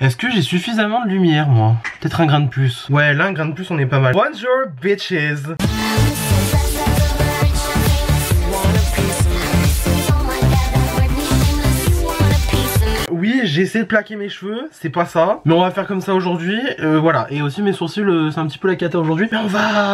Est-ce que j'ai suffisamment de lumière, moi? Peut-être un grain de plus. Ouais, là, un grain de plus, on est pas mal. Bonjour, bitches! Oui, j'ai essayé de plaquer mes cheveux, c'est pas ça. Mais on va faire comme ça aujourd'hui, voilà. Et aussi mes sourcils, c'est un petit peu la cata aujourd'hui. Mais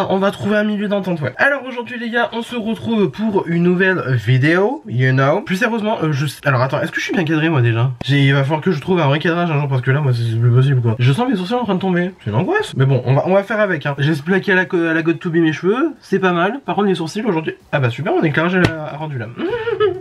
on va trouver un milieu d'entente, ouais. Alors aujourd'hui les gars, on se retrouve pour une nouvelle vidéo, you know. Plus sérieusement, alors attends, est-ce que je suis bien cadré moi déjà? Il va falloir que je trouve un vrai cadrage un jour parce que là, moi c'est plus possible quoi. Je sens mes sourcils en train de tomber, c'est une angoisse. Mais bon, on va faire avec, hein. J'ai plaqué à la God2Be mes cheveux, c'est pas mal. Par contre les sourcils aujourd'hui, ah bah super, mon éclairage a rendu là.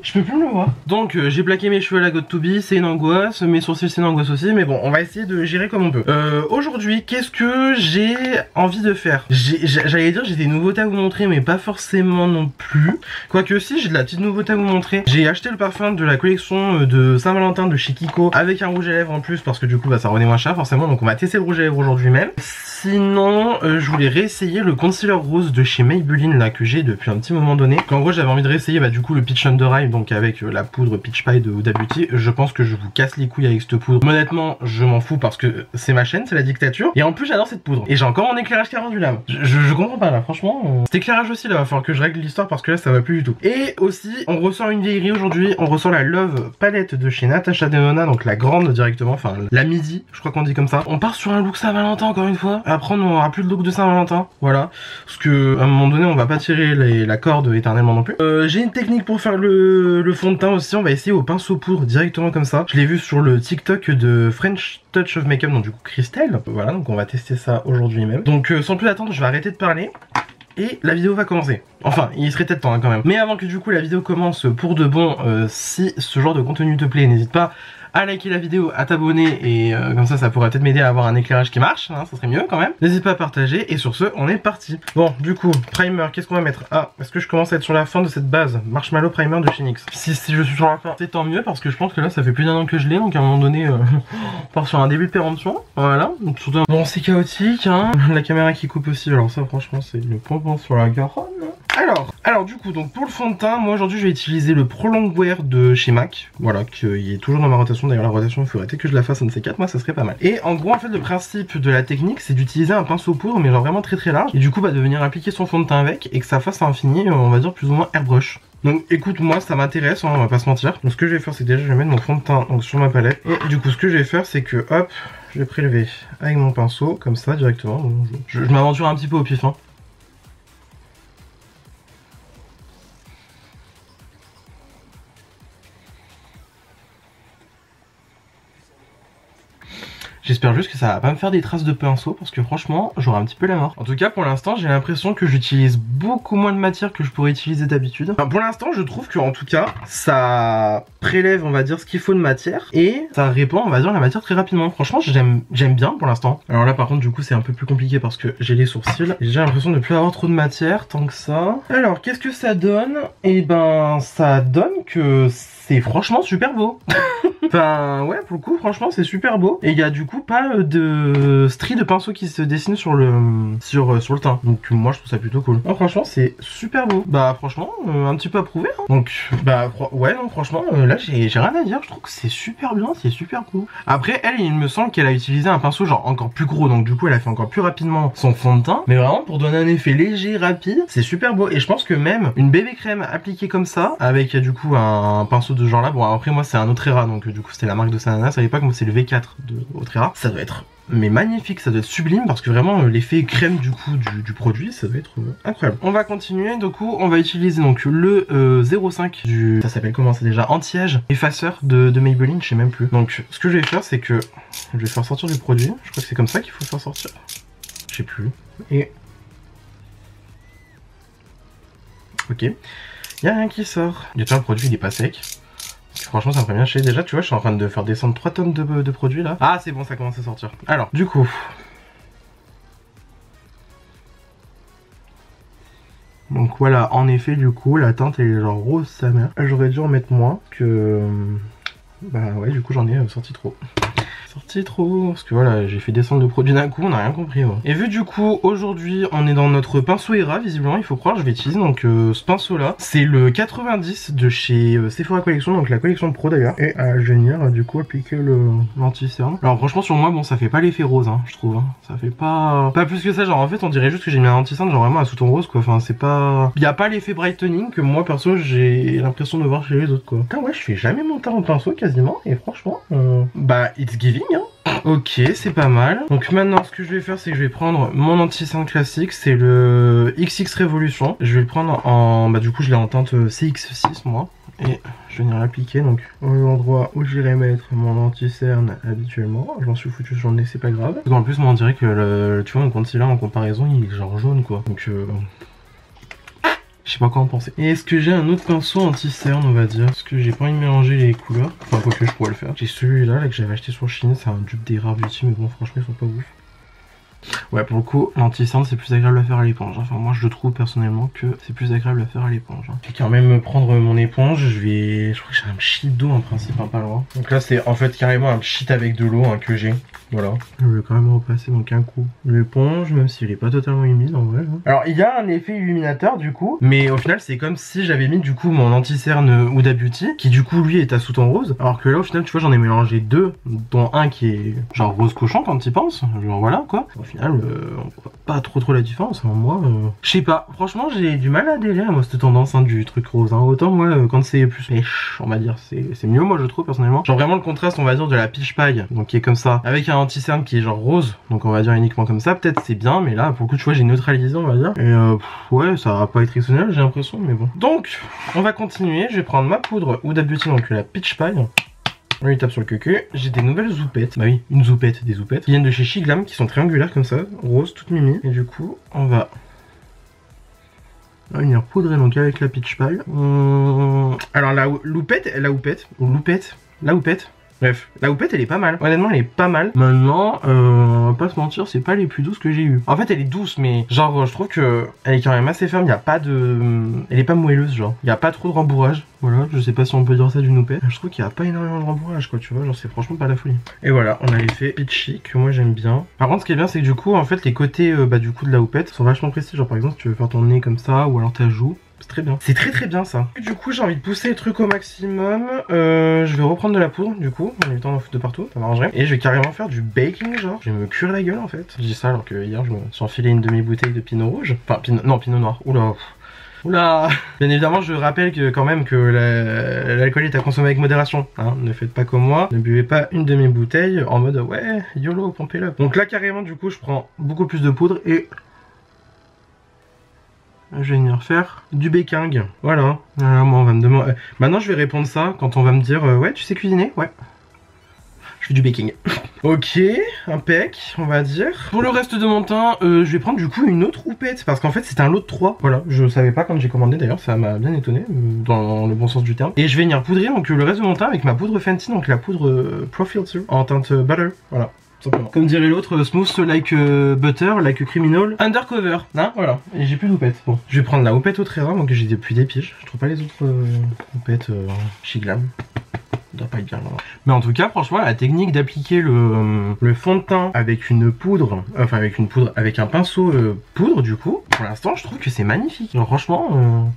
Je peux plus me le voir. Donc j'ai plaqué mes cheveux à la God2Be, c'est une angoisse, mes sourcils c'est une angoisse aussi, mais bon on va essayer de gérer comme on peut. Aujourd'hui qu'est-ce que j'ai envie de faire? J'allais dire j'ai des nouveautés à vous montrer mais pas forcément non plus. Quoique si, j'ai de la petite nouveauté à vous montrer. J'ai acheté le parfum de la collection de Saint-Valentin de chez Kiko avec un rouge à lèvres en plus parce que du coup bah, ça revenait moins cher forcément, donc on va tester le rouge à lèvres aujourd'hui même. Sinon je voulais réessayer le concealer rose de chez Maybelline là que j'ai depuis un petit moment donné. En gros j'avais envie de réessayer bah, du coup le Peach Under Eye, donc avec la poudre Peach Pie de Huda Beauty. Je pense que je vous casse les couilles avec cette poudre. Honnêtement je m'en fous parce que c'est ma chaîne, c'est la dictature. Et en plus j'adore cette poudre. Et j'ai encore mon éclairage qui a rendu là. Je comprends pas là franchement. Cet éclairage aussi là va falloir que je règle l'histoire parce que là ça va plus du tout. Et aussi on ressort une vieillerie aujourd'hui. On ressort la Love palette de chez Natasha Denona, donc la grande directement, enfin la midi je crois qu'on dit comme ça. On part sur un look Saint-Valentin encore une fois. Après on n'aura plus le look de Saint-Valentin, voilà. Parce que à un moment donné on va pas tirer la corde éternellement non plus. J'ai une technique pour faire le fond de teint aussi. On va essayer au pinceau poudre directement comme ça. Je l'ai vu sur le TikTok de French Touch of Makeup, donc du coup Christelle. Voilà, donc on va tester ça aujourd'hui même. Donc sans plus attendre, je vais arrêter de parler et la vidéo va commencer. Enfin, il serait peut-être temps hein, quand même. Mais avant que du coup la vidéo commence pour de bon, si ce genre de contenu te plaît, n'hésite pas à liker la vidéo, à t'abonner et comme ça pourrait peut-être m'aider à avoir un éclairage qui marche, hein, ça serait mieux quand même. N'hésite pas à partager et sur ce, on est parti. Bon, du coup, primer, qu'est-ce qu'on va mettre? Ah, est-ce que je commence à être sur la fin de cette base Marshmallow Primer de chez NYX. Si je suis sur la fin, c'est tant mieux parce que je pense que là ça fait plus d'un an que je l'ai, donc à un moment donné, on part sur un début de péremption. Voilà, donc surtout bon c'est chaotique, hein. La caméra qui coupe aussi, alors ça franchement c'est le pompon sur la Garonne. Alors du coup, donc pour le fond de teint, moi aujourd'hui je vais utiliser le Prolong Wear de chez MAC. Voilà, qui est toujours dans ma rotation. D'ailleurs la rotation, il faudrait peut-être que je la fasse un de ces quatre, moi ça serait pas mal. Et en gros en fait le principe de la technique c'est d'utiliser un pinceau poudre mais genre vraiment très très large. Et du coup bah de venir appliquer son fond de teint avec et que ça fasse un fini, on va dire plus ou moins airbrush. Donc écoute, moi ça m'intéresse, hein, on va pas se mentir. Donc ce que je vais faire c'est que déjà je vais mettre mon fond de teint donc, sur ma palette. Et du coup ce que je vais faire c'est que hop, je vais prélever avec mon pinceau comme ça directement. Donc, je m'aventure un petit peu au pif hein. J'espère juste que ça va pas me faire des traces de pinceau parce que franchement j'aurai un petit peu la mort. En tout cas pour l'instant j'ai l'impression que j'utilise beaucoup moins de matière que je pourrais utiliser d'habitude. Enfin, pour l'instant je trouve que en tout cas ça prélève on va dire ce qu'il faut de matière et ça répand on va dire la matière très rapidement. Franchement j'aime bien pour l'instant. Alors là par contre du coup c'est un peu plus compliqué parce que j'ai les sourcils et j'ai l'impression de ne plus avoir trop de matière tant que ça. Alors qu'est-ce que ça donne? Et ben ça donne que c'est franchement super beau. Enfin ouais pour le coup franchement c'est super beau. Et il y a du coup pas de stries de pinceau qui se dessinent sur le teint. Donc moi je trouve ça plutôt cool. Non, franchement c'est super beau. Bah franchement un petit peu approuvé hein. Donc bah ouais non franchement là j'ai rien à dire. Je trouve que c'est super bien, c'est super cool. Après elle il me semble qu'elle a utilisé un pinceau genre encore plus gros. Donc du coup elle a fait encore plus rapidement son fond de teint. Mais vraiment pour donner un effet léger, rapide, c'est super beau. Et je pense que même une bébé crème appliquée comme ça avec du coup un pinceau de genre là. Bon après moi c'est un Otrera donc du coup c'était la marque de Sananas à l'époque. Moi c'est le V4 de Otrera. Ça doit être mais magnifique, ça doit être sublime parce que vraiment l'effet crème du coup du produit ça doit être incroyable. On va continuer, du coup on va utiliser donc le 05 du, ça s'appelle comment c'est déjà, anti-âge effaceur de Maybelline, je sais même plus. Donc ce que je vais faire c'est que je vais faire sortir du produit, je crois que c'est comme ça qu'il faut faire sortir, je sais plus. Et ok, il y a rien qui sort, déjà le produit il est pas sec. Franchement ça me ferait bien chier. Déjà tu vois je suis en train de faire descendre 3 tonnes de produits là. Ah c'est bon ça commence à sortir. Alors du coup donc voilà en effet du coup la teinte elle est genre rose sa mère. J'aurais dû en mettre moins que bah ouais du coup j'en ai sorti trop. sorti trop. Parce que voilà, j'ai fait descendre le produit d'un coup, on n'a rien compris. Ouais. Et vu du coup, aujourd'hui, on est dans notre pinceau Hera, visiblement, il faut croire, je vais utiliser donc ce pinceau là. C'est le 90 de chez Sephora Collection, donc la collection pro d'ailleurs. Et à venir du coup appliquer l'anti-cerne. Alors franchement sur moi, bon ça fait pas l'effet rose, hein, je trouve. Hein. Ça fait pas plus que ça, genre en fait on dirait juste que j'ai mis un anti-cerne genre vraiment à sous-ton rose quoi. Enfin c'est pas... Il y a pas l'effet brightening que moi perso j'ai l'impression de voir chez les autres quoi. Putain ouais, je fais jamais mon teint en pinceau quasiment. Et franchement, bah it's giving hein. Ok, c'est pas mal. Donc maintenant, ce que je vais faire, c'est que je vais prendre mon anti-cerne classique. C'est le XX Revolution. Je vais le prendre en... Bah du coup, je l'ai en teinte CX6, moi. Et je vais venir l'appliquer, donc au endroit où j'irai mettre mon anti-cerne habituellement. Je m'en suis foutu sur le nez, c'est pas grave. Parce qu'en plus, moi, on dirait que tu vois, mon concealer, en comparaison, il est genre jaune, quoi. Donc je sais pas quoi en penser. Et est-ce que j'ai un autre pinceau anti-cerne, on va dire? Parce que j'ai pas envie de mélanger les couleurs. Enfin, quoi que je pourrais le faire. J'ai celui-là là, que j'avais acheté sur Chine. C'est un dupe des Rare Beauty, mais bon, franchement, ils sont pas ouf. Ouais, pour le coup, l'anti-cerne, c'est plus agréable à faire à l'éponge. Enfin, moi, je trouve personnellement que c'est plus agréable à faire à l'éponge. Je vais quand même prendre mon éponge. Je crois que j'ai un pchit d'eau en principe, hein, pas loin. Donc là, c'est en fait carrément un pchit avec de l'eau hein, que j'ai. Voilà. Je vais quand même repasser donc un coup l'éponge, même s'il est pas totalement humide en vrai. Hein. Alors, il y a un effet illuminateur du coup, mais au final, c'est comme si j'avais mis du coup mon anti-cerne Huda Beauty, qui du coup, lui, est à sous-ton rose. Alors que là, au final, tu vois, j'en ai mélangé deux, dont un qui est genre rose cochon quand tu penses. Genre voilà quoi. Au final, on voit pas trop la différence. Hein. Moi, je sais pas. Franchement, j'ai du mal à adhérer à moi cette tendance hein, du truc rose. Hein. Autant moi, quand c'est plus pêche, on va dire, c'est mieux moi je trouve personnellement. Genre vraiment le contraste, on va dire, de la peach pie, donc qui est comme ça, avec un anti-cerne qui est genre rose, donc on va dire uniquement comme ça. Peut-être c'est bien, mais là pour le coup, tu vois, j'ai neutralisé, on va dire. Et ouais, ça va pas être exceptionnel, j'ai l'impression, mais bon. Donc, on va continuer. Je vais prendre ma poudre Huda Beauty, donc la peach pie. On lui tape sur le cucu. J'ai des nouvelles zoupettes. Bah oui, une zoupette, des zoupettes. Qui viennent de chez Shiglam, qui sont triangulaires comme ça, rose, toute mimi. Et du coup, on va venir poudrer donc avec la peach pie. Alors la houppette. Bref, la houppette elle est pas mal. Honnêtement elle est pas mal. Maintenant, on va pas se mentir, c'est pas les plus douces que j'ai eu. En fait elle est douce mais genre je trouve que elle est quand même assez ferme. Il y a pas de... Elle est pas moelleuse genre. Il y a pas trop de rembourrage. Voilà, je sais pas si on peut dire ça d'une houppette. Je trouve qu'il y a pas énormément de rembourrage quoi, tu vois. Genre c'est franchement pas la folie. Et voilà, on a l'effet peachy que moi j'aime bien. Par contre ce qui est bien c'est que du coup en fait les côtés bah du coup de la houppette sont vachement précis. Genre par exemple si tu veux faire ton nez comme ça ou alors ta joue. C'est très bien. C'est très bien ça. Du coup j'ai envie de pousser le truc au maximum. Je vais reprendre de la poudre du coup. On a eu le temps d'en foutre de partout. Ça m'arrangerait. Et je vais carrément faire du baking genre. Je vais me cuire la gueule en fait. Je dis ça alors que hier je me suis enfilé une demi-bouteille de pinot rouge. Enfin pinot noir. Oula. Oula. Bien évidemment je rappelle que quand même que l'alcool est à consommer avec modération hein. Ne faites pas comme moi. Ne buvez pas une demi-bouteille en mode ouais YOLO pompez-le. Donc là carrément du coup je prends beaucoup plus de poudre et... Je vais venir faire du baking. Voilà. Moi on va me demander... Maintenant je vais répondre ça quand on va me dire ouais tu sais cuisiner? Ouais. Je fais du baking. Ok, impec, on va dire. Pour le reste de mon teint, je vais prendre du coup une autre houppette. Parce qu'en fait c'est un lot de 3. Voilà, je savais pas quand j'ai commandé d'ailleurs, ça m'a bien étonné, dans le bon sens du terme. Et je vais venir poudrer donc le reste de mon teint avec ma poudre Fenty, donc la poudre Pro Filter en teinte Butter. Voilà. Simplement. Comme dirait l'autre, smooth like butter, like criminal, undercover. Hein, voilà. Et j'ai plus d'houppette. Bon, je vais prendre la houppette au très rare, donc j'ai depuis des piges. Je trouve pas les autres houpettes Shiglam. Doit pas être bien là. Mais en tout cas, franchement, la technique d'appliquer le fond de teint avec une poudre, enfin avec un pinceau poudre, du coup, pour l'instant, je trouve que c'est magnifique. Alors, franchement,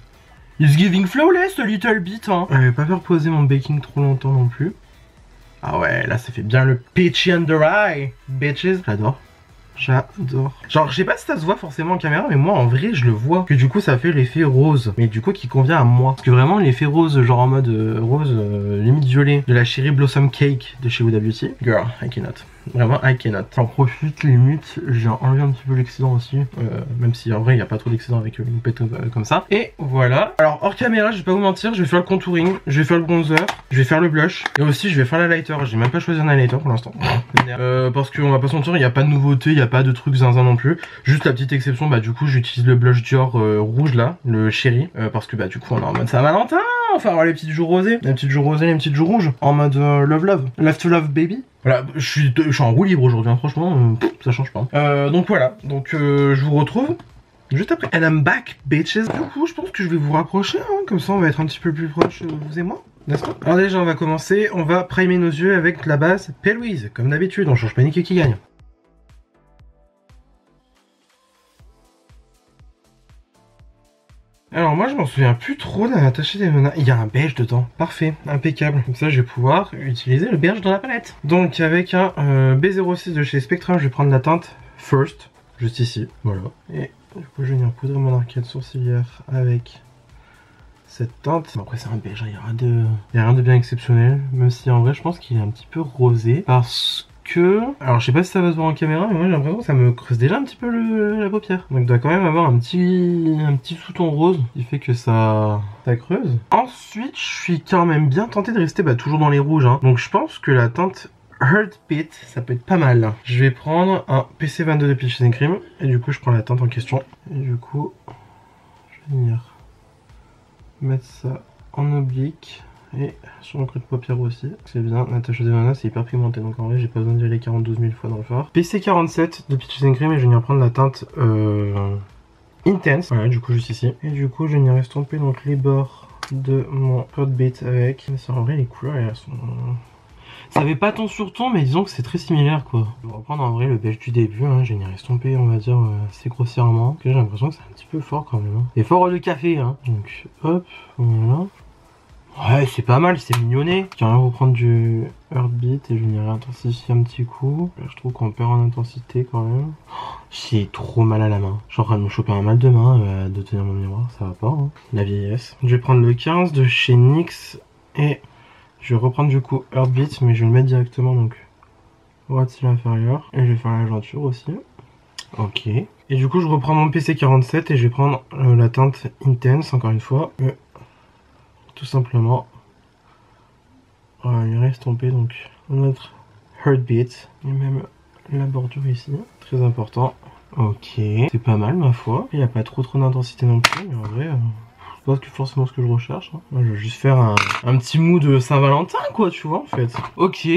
it's giving flawless a little bit. Hein. Je vais pas faire poser mon baking trop longtemps non plus. Ah ouais, là ça fait bien le peachy under eye, bitches. J'adore. J'adore. Genre, je sais pas si ça se voit forcément en caméra, mais moi en vrai je le vois. Que du coup ça fait l'effet rose. Mais du coup qui convient à moi. Parce que vraiment l'effet rose, genre en mode rose limite violet de la Cherry Blossom Cake de chez Huda Beauty. Girl, I cannot. Vraiment, I cannot. J'en profite limite, j'ai enlevé un petit peu l'excédent aussi. Même si en vrai il n'y a pas trop d'excédent avec une pète comme ça. Et voilà. Alors hors caméra, je vais pas vous mentir, je vais faire le contouring, je vais faire le bronzer, je vais faire le blush. Et aussi je vais faire l'highlighter. J'ai même pas choisi un highlighter pour l'instant. Parce qu'on va pas se mentir, il n'y a pas de nouveauté, il n'y a pas de truc zinzin non plus. Juste la petite exception, bah du coup j'utilise le blush Dior rouge là, le Cherry. Parce que bah du coup on est en mode Saint-Valentin. Enfin avoir les petites joues rosées. Les petites joues rosées, les petites joues rouges. En mode love love. Love to love baby. Voilà, je suis en roue libre aujourd'hui, hein, franchement, ça change pas. Donc voilà, donc je vous retrouve juste après. And I'm back, bitches. Du coup, je pense que je vais vous rapprocher, hein, comme ça on va être un petit peu plus proche, vous et moi. N'est-ce pas? Alors déjà on va commencer, on va primer nos yeux avec la base Pale Whiz. Comme d'habitude, on change pas ni qui gagne. Alors moi je m'en souviens plus trop d'un attaché des venin. Il y a un beige dedans, parfait, impeccable. Comme ça je vais pouvoir utiliser le beige dans la palette. Donc avec un B06 de chez Spectrum, je vais prendre la teinte First, juste ici, voilà. Et du coup je vais venir poudrer mon arcade sourcilière avec cette teinte. Bon, après c'est un beige, il n'y a rien de bien exceptionnel. Même si en vrai je pense qu'il est un petit peu rosé. Parce que... Alors je sais pas si ça va se voir en caméra, mais moi j'ai l'impression que ça me creuse déjà un petit peu la paupière. Donc il doit quand même avoir un petit sous-ton rose qui fait que ça creuse. Ensuite je suis quand même bien tenté de rester toujours dans les rouges. Hein. Donc je pense que la teinte Heartbeat, ça peut être pas mal. Je vais prendre un PC22 de Peaches & Cream. Et du coup je prends la teinte en question. Et du coup je vais venir mettre ça en oblique. Et sur mon creux de paupière aussi, c'est bien. Natasha Denona, c'est hyper pigmenté, donc en vrai j'ai pas besoin d'y aller 42 000 fois dans le fard. PC47 de Peaches & Cream, et je vais venir prendre la teinte Intense. Voilà, du coup juste ici. Et du coup je vais venir estomper donc les bords de mon Heartbeat avec. En vrai les couleurs elles sont... Ça fait pas ton sur ton, mais disons que c'est très similaire quoi. Je vais reprendre en vrai le beige du début, hein. Je vais venir estomper on va dire assez grossièrement. Parce que j'ai l'impression que c'est un petit peu fort quand même. Hein. Et fort de café, hein. Donc hop, voilà. Ouais, c'est pas mal, c'est mignonné. Je vais reprendre du Heartbeat et je vais venir intensifier un petit coup. Là, je trouve qu'on perd en intensité quand même. J'ai trop mal à la main. Je suis en train de me choper un mal de main, de tenir mon miroir, ça va pas. Hein. La vieillesse. Je vais prendre le 15 de chez NYX et je vais reprendre du coup Heartbeat, mais je vais le mettre directement donc au ras de cils inférieur. Et je vais faire la jointure aussi. Ok. Et du coup, je reprends mon PC47 et je vais prendre la teinte Intense encore une fois. Tout simplement, on va venir estomper donc notre Heartbeat et même la bordure ici, très important. Ok, c'est pas mal ma foi. Il n'y a pas trop d'intensité non plus, mais en vrai, c'est pas forcément ce que je recherche. Hein. Moi, je veux juste faire un petit mood de Saint-Valentin, quoi, tu vois, en fait. Ok.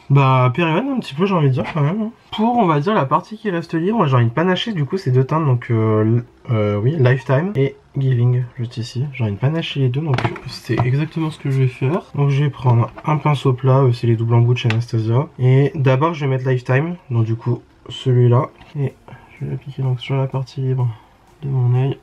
Bah, période un petit peu, j'ai envie de dire quand même. Hein. Pour, on va dire, la partie qui reste libre, j'ai envie de panacher du coup ces deux teintes, donc oui, Lifetime et Giving, juste ici. J'ai envie de panacher les deux, donc c'est exactement ce que je vais faire. Donc je vais prendre un pinceau plat, c'est les doubles embouts de chez Anastasia. Et d'abord, je vais mettre Lifetime, donc du coup, celui-là. Et je vais l'appliquer donc sur la partie libre de mon œil.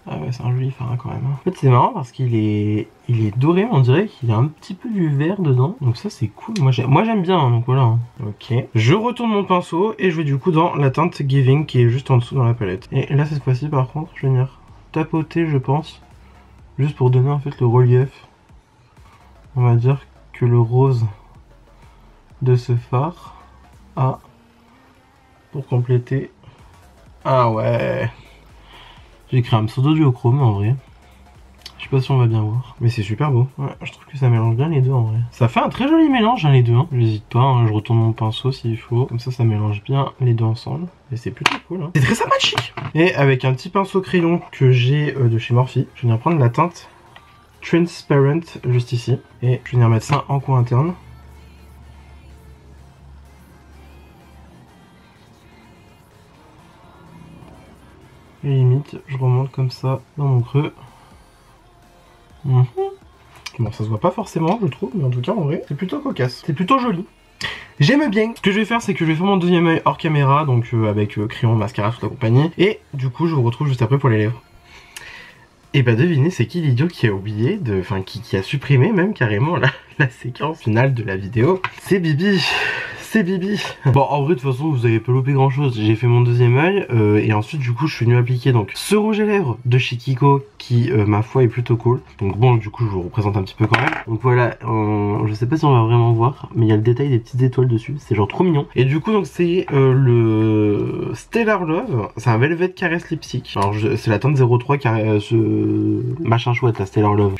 Ah ouais, c'est un joli fard quand même. En fait, c'est marrant parce qu'il est doré, mais on dirait qu'il y a un petit peu du vert dedans. Donc ça, c'est cool. Moi, j'aime bien, hein, donc voilà. Hein. Ok. Je retourne mon pinceau et je vais du coup dans la teinte Giving qui est juste en dessous dans la palette. Et là, cette fois-ci, par contre, je vais venir tapoter, je pense, juste pour donner en fait le relief. On va dire que le rose de ce fard a pour compléter. Ah ouais. J'ai créé un pseudo duochrome en vrai. Je sais pas si on va bien voir. Mais c'est super beau. Ouais, je trouve que ça mélange bien les deux en vrai. Ça fait un très joli mélange hein, les deux. Hein. J'hésite pas, hein, je retourne mon pinceau s'il faut. Comme ça mélange bien les deux ensemble. Et c'est plutôt cool. Hein. C'est très sympathique. Et avec un petit pinceau crayon que j'ai de chez Morphe, je vais venir prendre la teinte Transparent juste ici. Et je vais venir mettre ça en coin interne. Et limite, je remonte comme ça dans mon creux. Bon, ça se voit pas forcément, je trouve, mais en tout cas, en vrai, c'est plutôt cocasse. C'est plutôt joli. J'aime bien. Ce que je vais faire, c'est que je vais faire mon deuxième œil hors caméra, donc avec crayon, mascara, toute la compagnie. Et du coup, je vous retrouve juste après pour les lèvres. Et bah devinez, c'est qui l'idiot qui a oublié de... Enfin, qui a supprimé même carrément la séquence finale de la vidéo. C'est Bibi. C'est Bibi. Bon, en vrai, de toute façon, vous avez pas loupé grand chose. J'ai fait mon deuxième œil et ensuite, du coup, je suis venu appliquer donc ce rouge à lèvres de chez Kiko qui, ma foi, est plutôt cool. Donc bon, du coup, je vous représente un petit peu quand même. Donc voilà, je sais pas si on va vraiment voir, mais il y a le détail des petites étoiles dessus. C'est genre trop mignon. Et du coup, donc c'est le Stellar Love. C'est un Velvet Caress Lipstick. Alors, c'est la teinte 03 ce machin chouette, la Stellar Love.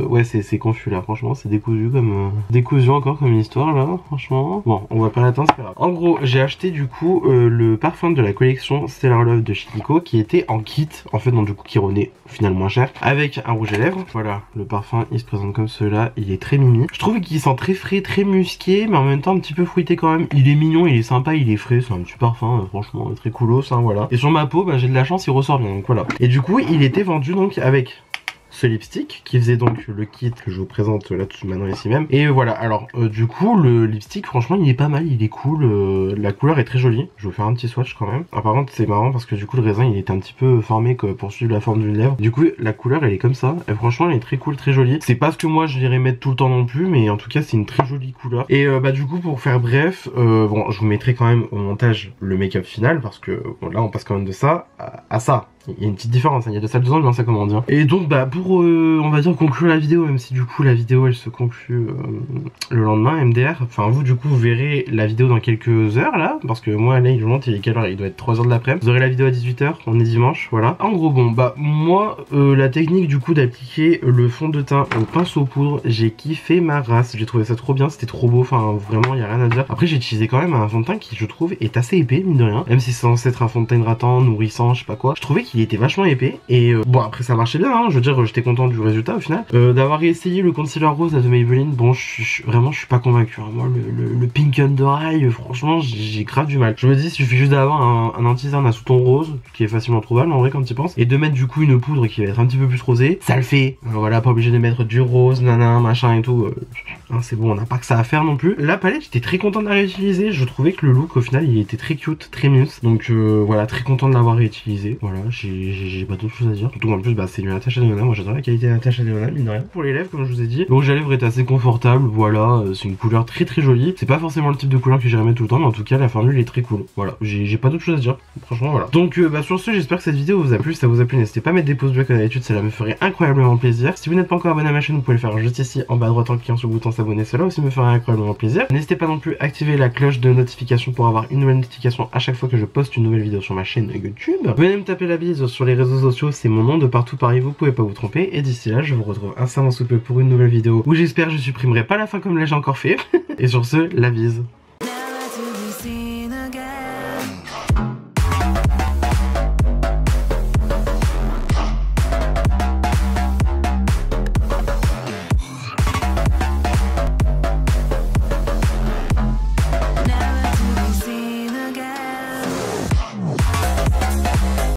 Ouais, c'est confus là. Franchement, c'est décousu comme décousu encore comme une histoire là. Franchement, bon, on va pas l'attendre, c'est pas grave. En gros, j'ai acheté du coup le parfum de la collection Stellar Love de chez Kiko qui était en kit, en fait, donc du coup qui revenait finalement moins cher, avec un rouge à lèvres. Voilà, le parfum il se présente comme cela, il est très mimi. Je trouve qu'il sent très frais, très musqué, mais en même temps un petit peu fruité quand même. Il est mignon, il est sympa, il est frais, c'est un petit parfum, franchement très coolos, hein, voilà. Et sur ma peau, bah, j'ai de la chance, il ressort bien, donc voilà. Et du coup, il était vendu donc avec ce lipstick qui faisait donc le kit que je vous présente là tout maintenant ici même. Et voilà, alors du coup le lipstick franchement il est pas mal, il est cool, la couleur est très jolie. Je vais vous faire un petit swatch quand même. Ah, par contre c'est marrant parce que du coup le raisin il était un petit peu formé pour suivre la forme d'une lèvre. Du coup la couleur elle est comme ça et franchement elle est très cool, très jolie. C'est pas ce que moi je dirais mettre tout le temps non plus, mais en tout cas c'est une très jolie couleur. Et bah du coup pour faire bref, bon je vous mettrai quand même au montage le make-up final parce que bon, là on passe quand même de ça à ça. Il y a une petite différence, hein. Il y a de ça 2 ans, ça comment dire. Et donc bah pour on va dire conclure la vidéo, même si du coup la vidéo elle se conclut le lendemain MDR. Enfin vous du coup vous verrez la vidéo dans quelques heures là, parce que moi là il monte, il est quelle heure? Il doit être 3 h de l'après-midi. Vous aurez la vidéo à 18 h, on est dimanche, voilà. En gros bon bah moi la technique du coup d'appliquer le fond de teint au pinceau poudre, j'ai kiffé ma race, j'ai trouvé ça trop bien, c'était trop beau, enfin vraiment il y a rien à dire. Après j'ai utilisé quand même un fond de teint qui je trouve est assez épais mine de rien, même si c'est censé être un fond de teint hydratant, nourrissant, je sais pas quoi. Je trouvais qu'il était vachement épais et bon après ça marchait bien hein, je veux dire j'étais content du résultat au final. D'avoir essayé le concealer rose là, de Maybelline, bon vraiment je suis pas convaincu hein. Moi le pink under eye franchement j'ai grave du mal. Je me dis il suffit juste d'avoir un anti-cerne à sous-ton rose qui est facilement trouvable en vrai quand tu y penses, et de mettre du coup une poudre qui va être un petit peu plus rosée, ça le fait. Voilà, pas obligé de mettre du rose nana machin et tout, hein, c'est bon, on n'a pas que ça à faire non plus. La palette j'étais très content de la réutiliser, je trouvais que le look au final il était très cute, très mousse, donc voilà, très content de l'avoir réutilisé. Voilà, j'ai pas d'autre chose à dire. Surtout en plus bah c'est une Natasha Denona, moi j'adore la qualité de Natasha Denona mine de rien. Pour les lèvres comme je vous ai dit, le rouge à lèvres est assez confortable, voilà, c'est une couleur très très jolie. C'est pas forcément le type de couleur que j'irais mettre tout le temps, mais en tout cas la formule est très cool. Voilà, j'ai pas d'autre chose à dire, franchement voilà. Donc bah sur ce j'espère que cette vidéo vous a plu. Si ça vous a plu n'hésitez pas à mettre des pouces bleus comme d'habitude, cela me ferait incroyablement plaisir. Si vous n'êtes pas encore abonné à ma chaîne vous pouvez le faire juste ici en bas à droite en cliquant sur le bouton s'abonner, cela aussi me ferait incroyablement plaisir. N'hésitez pas non plus à activer la cloche de notification pour avoir une nouvelle notification à chaque fois que je poste une nouvelle vidéo sur ma chaîne YouTube. Venez me taper la bise sur les réseaux sociaux, c'est mon nom de partout Paris, vous pouvez pas vous tromper. Et d'ici là je vous retrouve incessamment sous peu pour une nouvelle vidéo où j'espère je supprimerai pas la fin comme là j'ai encore fait. Et sur ce, la bise.